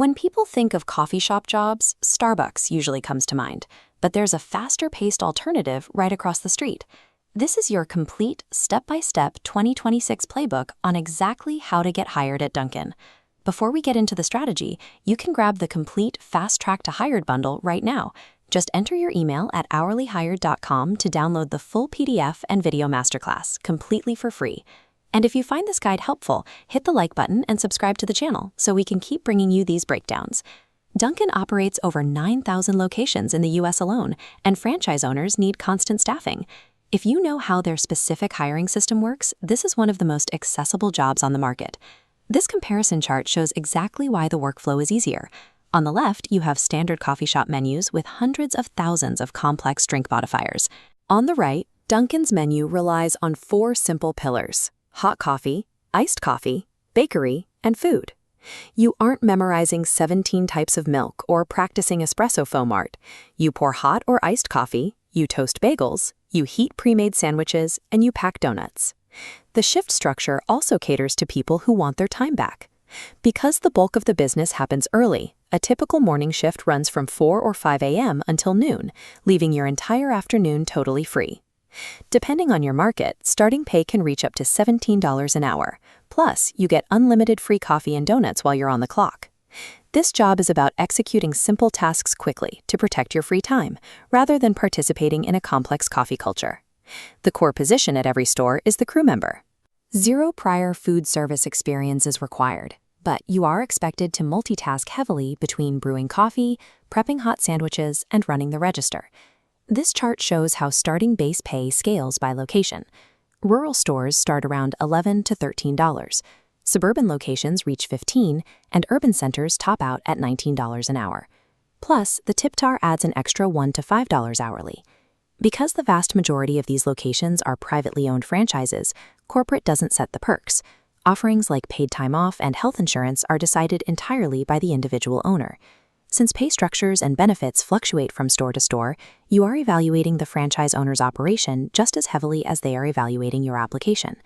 When people think of coffee shop jobs, Starbucks usually comes to mind, but there's a faster-paced alternative right across the street. This is your complete, step-by-step 2026 playbook on exactly how to get hired at Dunkin. Before we get into the strategy, you can grab the complete Fast Track to Hired bundle right now. Just enter your email at hourlyhired.com to download the full PDF and video masterclass completely for free. And if you find this guide helpful, hit the like button and subscribe to the channel so we can keep bringing you these breakdowns. Dunkin operates over 9,000 locations in the US alone, and franchise owners need constant staffing. If you know how their specific hiring system works, this is one of the most accessible jobs on the market. This comparison chart shows exactly why the workflow is easier. On the left, you have standard coffee shop menus with hundreds of thousands of complex drink modifiers. On the right, Dunkin's menu relies on 4 simple pillars: hot coffee, iced coffee, bakery, and food. You aren't memorizing 17 types of milk or practicing espresso foam art. You pour hot or iced coffee, you toast bagels, you heat pre-made sandwiches, and you pack donuts. The shift structure also caters to people who want their time back. Because the bulk of the business happens early, a typical morning shift runs from 4 or 5 a.m. until noon, leaving your entire afternoon totally free. Depending on your market, starting pay can reach up to $17 an hour. Plus, you get unlimited free coffee and donuts while you're on the clock. This job is about executing simple tasks quickly to protect your free time, rather than participating in a complex coffee culture. The core position at every store is the crew member. 0 prior food service experience is required, but you are expected to multitask heavily between brewing coffee, prepping hot sandwiches, and running the register. This chart shows how starting base pay scales by location. Rural stores start around $11 to $13. Suburban locations reach $15, and urban centers top out at $19 an hour. Plus, the tip jar adds an extra $1 to $5 hourly. Because the vast majority of these locations are privately owned franchises, corporate doesn't set the perks. Offerings like paid time off and health insurance are decided entirely by the individual owner. Since pay structures and benefits fluctuate from store to store, you are evaluating the franchise owner's operation just as heavily as they are evaluating your application.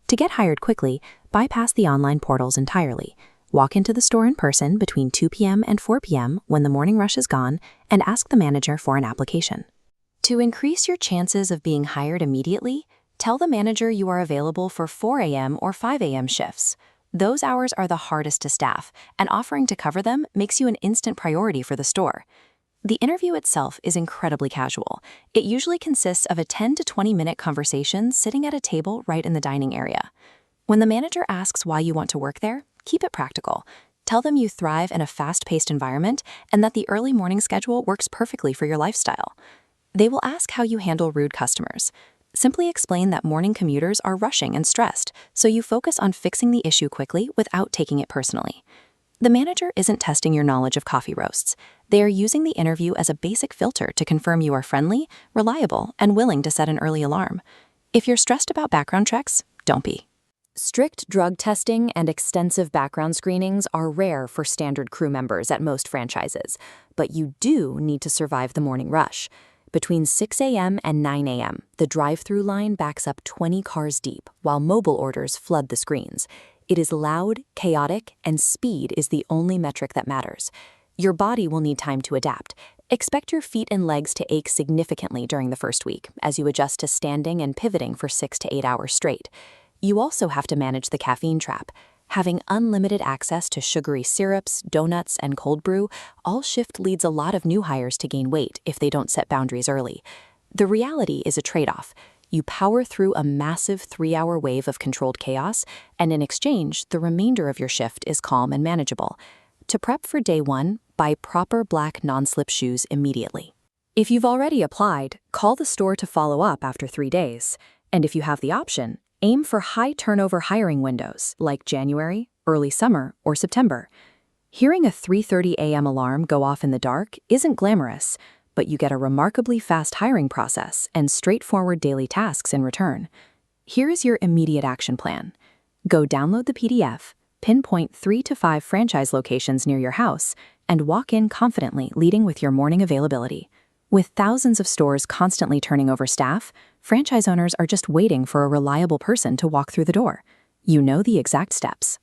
To get hired quickly, bypass the online portals entirely. Walk into the store in person between 2 p.m. and 4 p.m. when the morning rush is gone, and ask the manager for an application. To increase your chances of being hired immediately, tell the manager you are available for 4 a.m. or 5 a.m. shifts. Those hours are the hardest to staff, and offering to cover them makes you an instant priority for the store. The interview itself is incredibly casual. It usually consists of a 10 to 20-minute conversation sitting at a table right in the dining area. When the manager asks why you want to work there, keep it practical. Tell them you thrive in a fast-paced environment and that the early morning schedule works perfectly for your lifestyle. They will ask how you handle rude customers. Simply explain that morning commuters are rushing and stressed, so you focus on fixing the issue quickly without taking it personally. The manager isn't testing your knowledge of coffee roasts. They are using the interview as a basic filter to confirm you are friendly, reliable, and willing to set an early alarm. If you're stressed about background checks, don't be. Strict drug testing and extensive background screenings are rare for standard crew members at most franchises, but you do need to survive the morning rush. Between 6 a.m. and 9 a.m., the drive-through line backs up 20 cars deep while mobile orders flood the screens. It is loud, chaotic, and speed is the only metric that matters. Your body will need time to adapt. Expect your feet and legs to ache significantly during the first week as you adjust to standing and pivoting for 6 to 8 hours straight. You also have to manage the caffeine trap. Having unlimited access to sugary syrups, donuts, and cold brew, all shift leads a lot of new hires to gain weight if they don't set boundaries early. The reality is a trade-off. You power through a massive 3-hour wave of controlled chaos, and in exchange, the remainder of your shift is calm and manageable. To prep for day 1, buy proper black non-slip shoes immediately. If you've already applied, call the store to follow up after 3 days. And if you have the option, aim for high-turnover hiring windows like January, early summer, or September. Hearing a 3:30 a.m. alarm go off in the dark isn't glamorous, but you get a remarkably fast hiring process and straightforward daily tasks in return. Here is your immediate action plan. Go download the PDF, pinpoint 3 to 5 franchise locations near your house, and walk in confidently leading with your morning availability. With thousands of stores constantly turning over staff, franchise owners are just waiting for a reliable person to walk through the door. You know the exact steps.